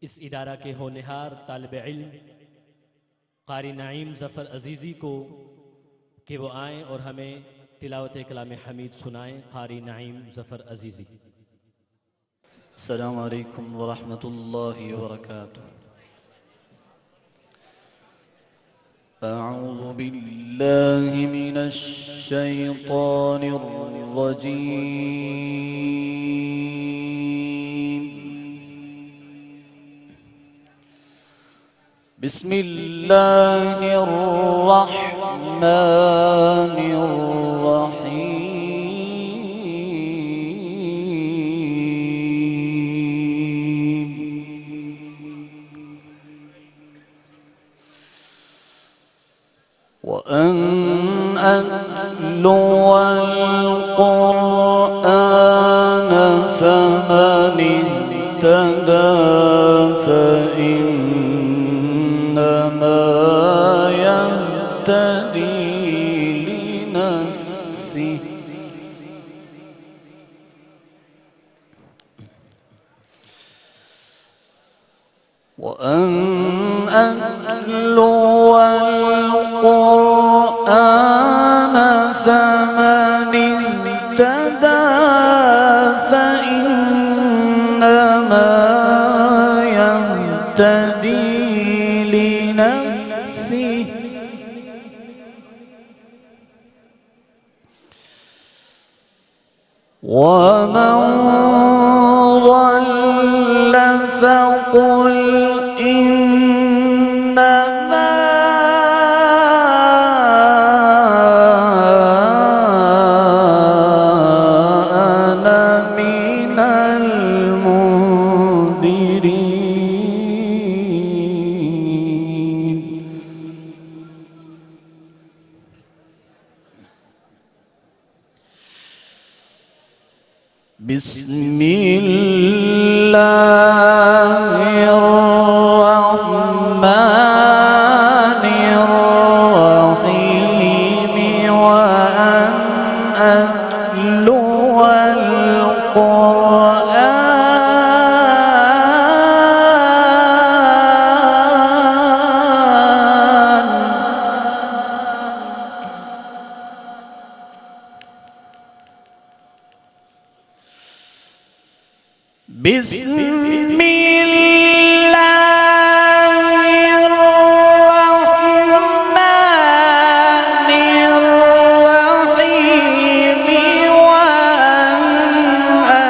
इस इदारा के होनहार तालिब इल्म कारी नईम ज़फ़र अज़ीज़ी को कि वो आएँ और हमें तिलावत कलाम हमीद सुनाएँ। कारी नईम ज़फ़र अज़ीज़ी। अस्सलामु अलैकुम वरहमतुल्लाहि वबरकातुह। अऊज़ु बिल्लाहि मिनश शैतानिर रजीम। बिस्मिल्लाहिर रहमानिर रहीम। वअन अत्लुव القرآن فمن اهتدى فإنما يهتدي لنفسه وأن أتلو القرآن فمن اهتدى فإنما يهتدي لنفسه ومن ضل فقل إنما أنا من المنذرين. بسم الله الرحمن الرحيم. وأن أتلو القرآن بسم الله الرحمن الرحيم. وأن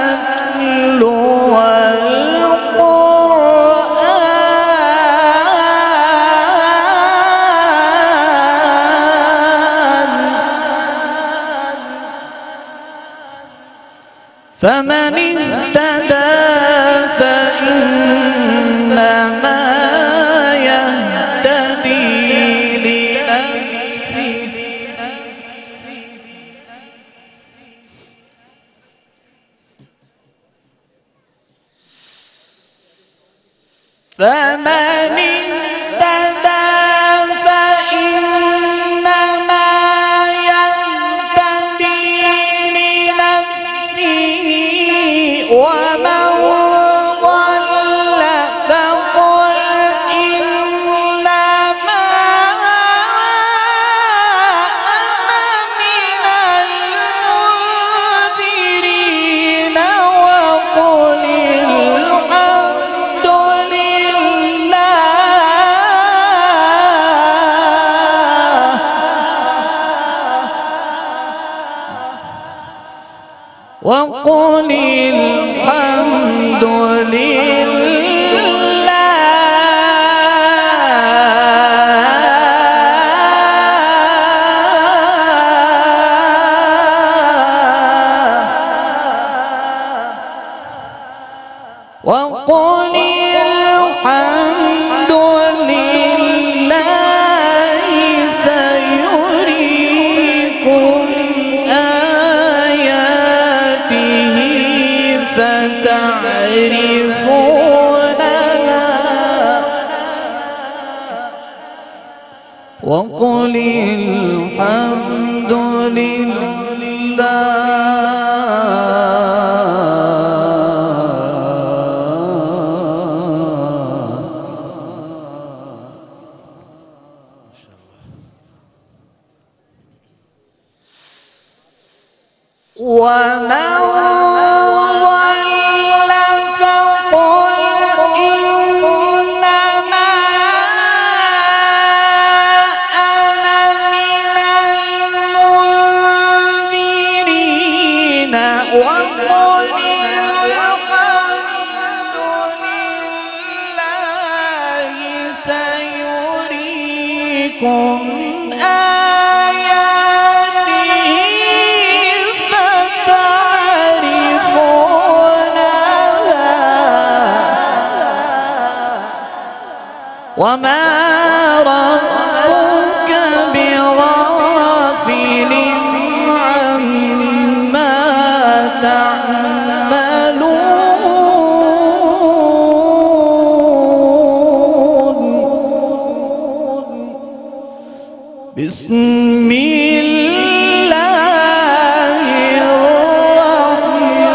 أتلو القرآن فمن اهتدى فإنما يهتدي لنفسه فمن اهتدى فإنما يهتدي لنفسه ومن ضل فقل إنما أنا من المنذرين. وقل الحمد لله وقل الحمد لله وقل الحمد لله سيريكم آياته فتعرفونها وقل الحمد لله سيريكم آياته فتعرفونها وما ربك بغافل عما تعملون بسم الله الرحمن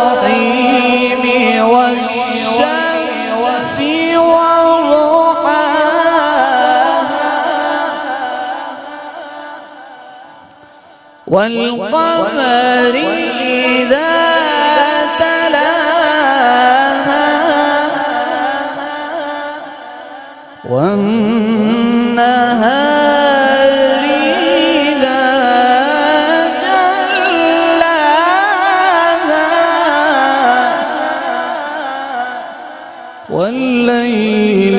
الرحيم والشمس وضحاها والقمر إذا تلاها والنهار إذا جلاها والليل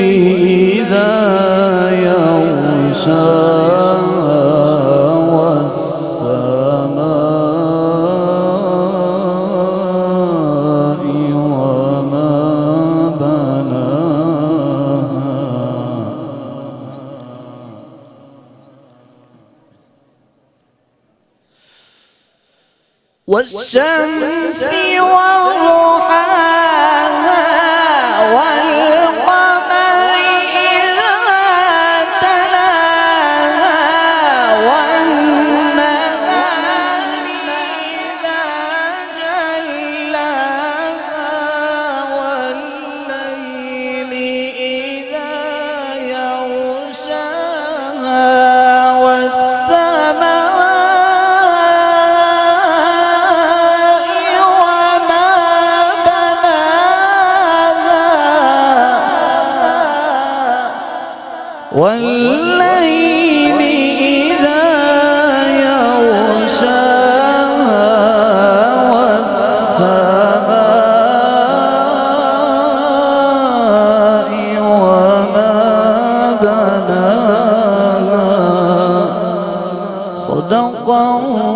إذا يغشاها والسماء وما بناها والشمس وضحاها والقمر إذا تلاها والنهار إذا جلاها والليل إذا يغشاها والسماء والليل إذا يغشاها والسماء وما بناها صدق الله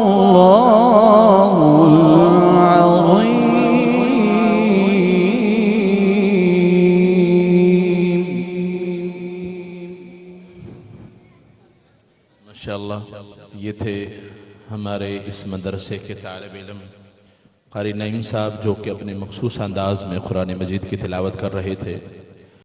माशाअल्लाह। ये थे हमारे इस मदरसे के तालिब इल्म क़ारी नईम साहब, जो कि अपने मखसूस अंदाज में कुरान मजीद की तिलावत कर रहे थे।